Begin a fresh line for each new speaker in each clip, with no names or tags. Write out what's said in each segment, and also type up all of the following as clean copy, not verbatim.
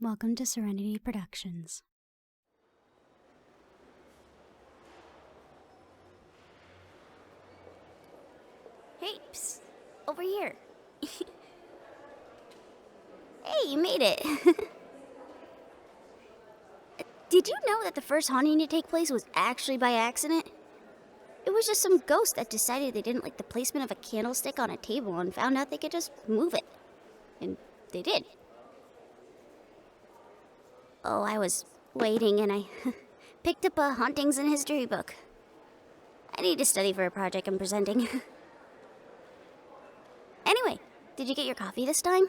Welcome to Serenity Productions.
Hey, psst, over here. Hey, you made it. Did you know that the first haunting to take place was actually by accident? It was just some ghost that decided they didn't like the placement of a candlestick on a table and found out they could just move it. And they did. Oh, I was waiting and I picked up a hauntings and history book. I need to study for a project I'm presenting. Anyway, did you get your coffee this time?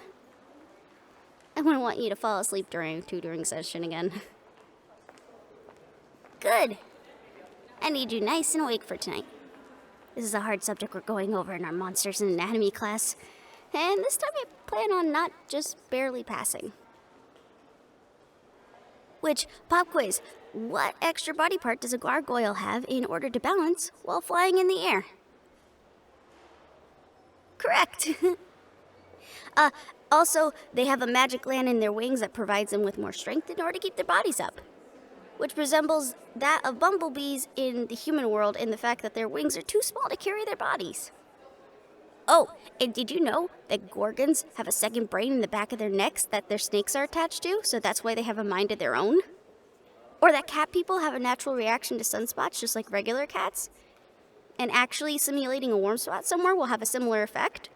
I wouldn't want you to fall asleep during a tutoring session again. Good. I need you nice and awake for tonight. This is a hard subject we're going over in our Monsters and Anatomy class, and this time I plan on not just barely passing. Which, pop quiz, what extra body part does a gargoyle have in order to balance while flying in the air? Correct. Also, they have a magic gland in their wings that provides them with more strength in order to keep their bodies up, which resembles that of bumblebees in the human world in the fact that their wings are too small to carry their bodies. Oh, and did you know that gorgons have a second brain in the back of their necks that their snakes are attached to, so that's why they have a mind of their own? Or that cat people have a natural reaction to sunspots just like regular cats, and actually simulating a warm spot somewhere will have a similar effect?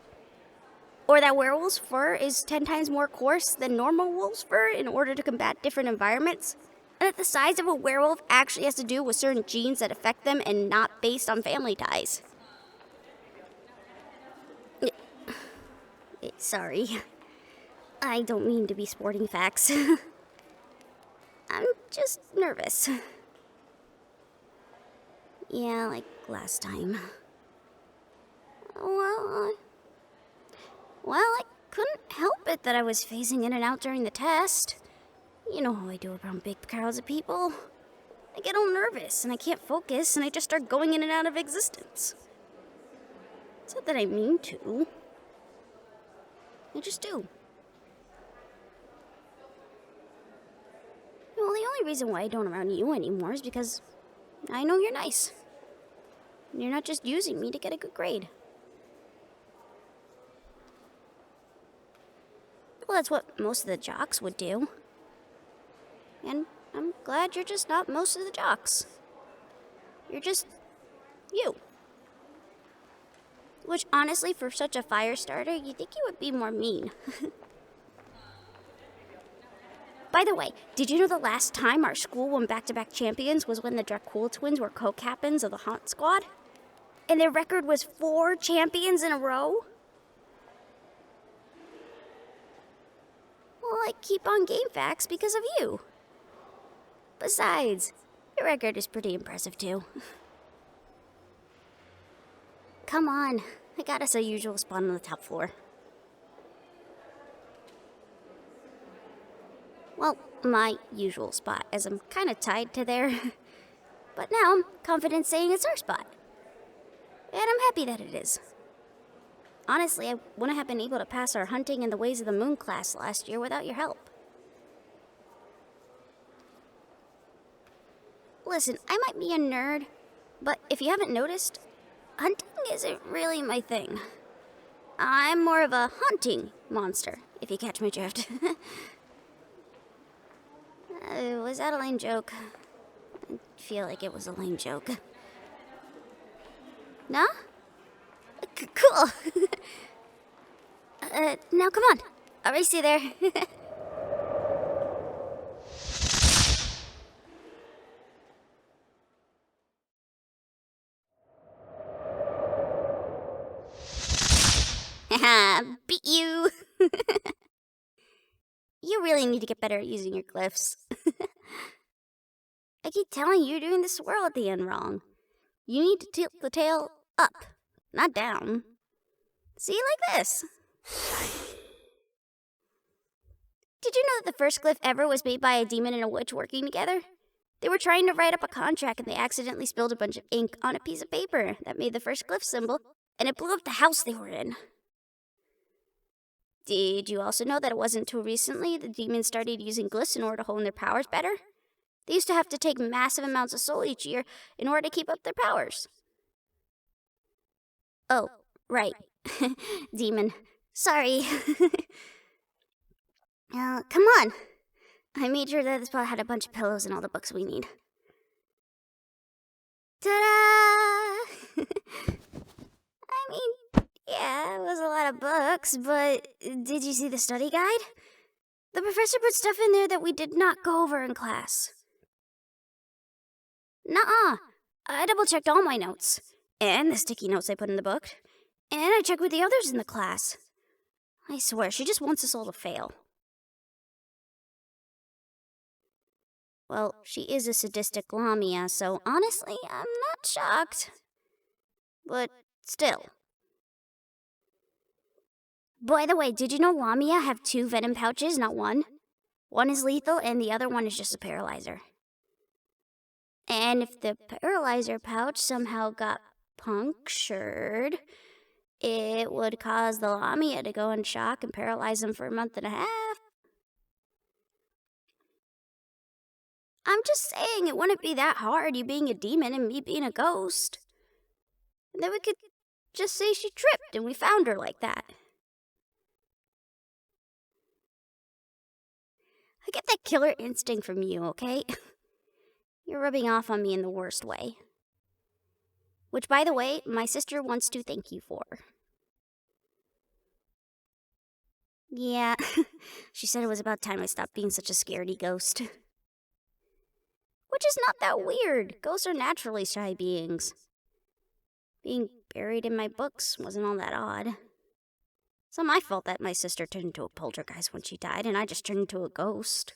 Or that werewolves' fur is 10 times more coarse than normal wolves' fur in order to combat different environments? And that the size of a werewolf actually has to do with certain genes that affect them and not based on family ties? Sorry. I don't mean to be sporting facts. I'm just nervous. Yeah, like last time. Well, I couldn't help it that I was phasing in and out during the test. You know how I do around big crowds of people. I get all nervous and I can't focus and I just start going in and out of existence. It's not that I mean to. I just do. Well, the only reason why I don't around you anymore is because I know you're nice. You're not just using me to get a good grade. Well, that's what most of the jocks would do. And I'm glad you're just not most of the jocks. You're just you. Which, honestly, for such a fire starter, you'd think you would be more mean. By the way, did you know the last time our school won back-to-back champions was when the Dracula twins were co-captains of the Haunt Squad? And their record was 4 champions in a row? Well, I keep on game facts because of you. Besides, your record is pretty impressive too. Come on, I got us a usual spot on the top floor. Well, my usual spot, as I'm kind of tied to there. But now I'm confident saying it's our spot. And I'm happy that it is. Honestly, I wouldn't have been able to pass our Hunting in the Ways of the Moon class last year without your help. Listen, I might be a nerd, but if you haven't noticed, hunting isn't really my thing. I'm more of a hunting monster, if you catch my drift. Was that a lame joke? I feel like it was a lame joke. No? Cool. Now come on. I'll race you there. Haha, beat you. You really need to get better at using your glyphs. I keep telling you you're doing the swirl at the end wrong. You need to tilt the tail up, not down. See, like this. Did you know that the first glyph ever was made by a demon and a witch working together? They were trying to write up a contract and they accidentally spilled a bunch of ink on a piece of paper that made the first glyph symbol, and it blew up the house they were in. Did you also know that it wasn't too recently the demons started using glyphs in order to hone their powers better? They used to have to take massive amounts of soul each year in order to keep up their powers. Oh, right. Demon. Sorry. Come on. I made sure that this spot had a bunch of pillows and all the books we need. Ta-da! I mean, yeah, it was a lot of books, but did you see the study guide? The professor put stuff in there that we did not go over in class. Nuh-uh. I double-checked all my notes, and the sticky notes I put in the book, and I checked with the others in the class. I swear, she just wants us all to fail. Well, she is a sadistic Lamia, so honestly, I'm not shocked. But still. By the way, did you know Lamia have 2 venom pouches, not 1? One is lethal, and the other one is just a paralyzer. And if the paralyzer pouch somehow got punctured, it would cause the Lamia to go in shock and paralyze them for a month and a half. I'm just saying it wouldn't be that hard, you being a demon and me being a ghost. And then we could just say she tripped and we found her like that. I get that killer instinct from you, okay? You're rubbing off on me in the worst way. Which, by the way, my sister wants to thank you for. Yeah, she said it was about time I stopped being such a scaredy ghost. Which is not that weird. Ghosts are naturally shy beings. Being buried in my books wasn't all that odd. It's not my fault that my sister turned into a poltergeist when she died, and I just turned into a ghost.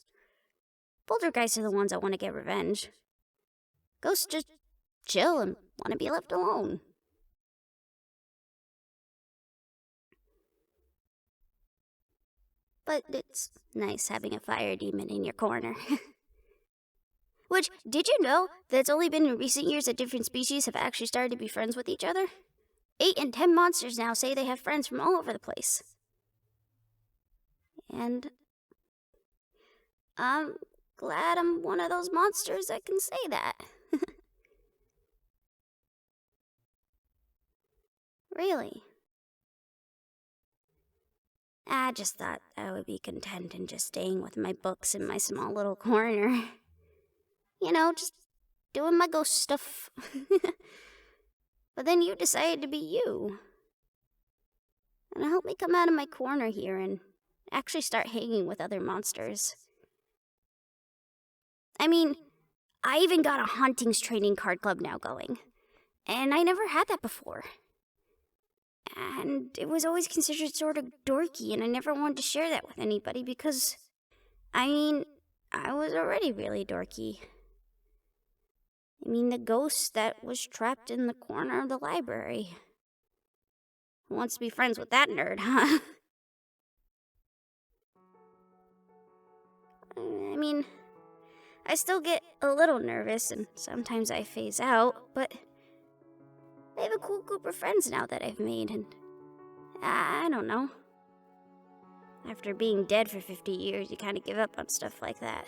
Poltergeists are the ones that want to get revenge. Ghosts just chill and want to be left alone. But it's nice having a fire demon in your corner. Which, did you know that it's only been in recent years that different species have actually started to be friends with each other? 8 and 10 monsters now say they have friends from all over the place. And I'm glad I'm one of those monsters that can say that. Really? I just thought I would be content in just staying with my books in my small little corner. You know, just doing my ghost stuff. But then you decided to be you. And help me come out of my corner here and actually start hanging with other monsters. I mean, I even got a hauntings training card club now going. And I never had that before. And it was always considered sort of dorky, and I never wanted to share that with anybody because, I mean, I was already really dorky. I mean, the ghost that was trapped in the corner of the library. Who wants to be friends with that nerd, huh? I mean, I still get a little nervous, and sometimes I phase out, but I have a cool group of friends now that I've made, and I don't know. After being dead for 50 years, you kind of give up on stuff like that.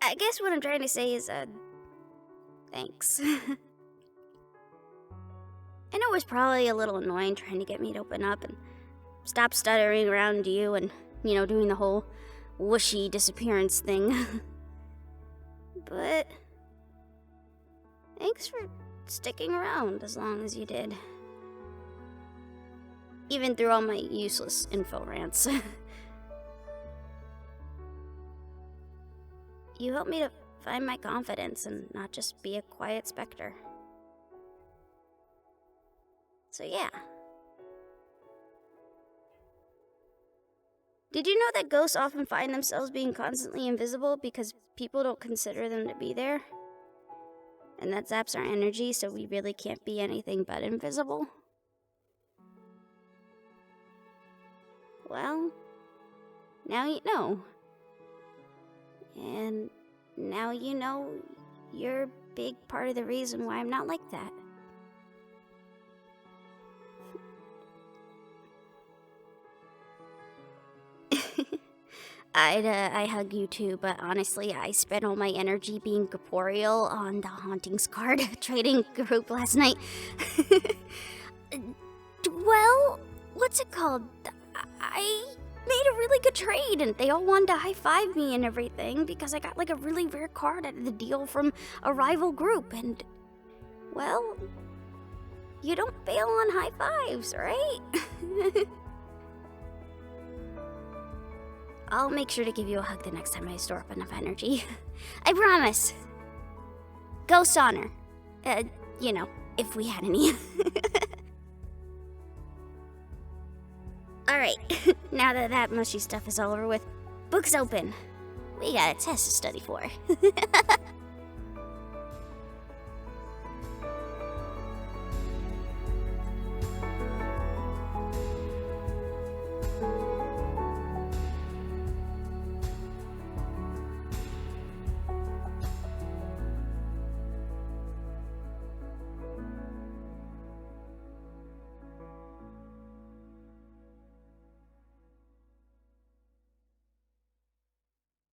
I guess what I'm trying to say is, thanks. I know it was probably a little annoying trying to get me to open up and stop stuttering around you and, doing the whole whooshy disappearance thing. But thanks for sticking around as long as you did. Even through all my useless info rants. You helped me to find my confidence and not just be a quiet specter. So yeah. Did you know that ghosts often find themselves being constantly invisible because people don't consider them to be there? And that zaps our energy, so we really can't be anything but invisible? Well, now you know. And now you know you're a big part of the reason why I'm not like that. I hug you too, but honestly, I spent all my energy being corporeal on the Hauntings card trading group last night. Well, what's it called? I made a really good trade, and they all wanted to high-five me and everything because I got like a really rare card out of the deal from a rival group, and, well, you don't bail on high fives, right? I'll make sure to give you a hug the next time I store up enough energy. I promise. Ghost honor. If we had any. Alright, now that mushy stuff is all over with, book's open. We got a test to study for.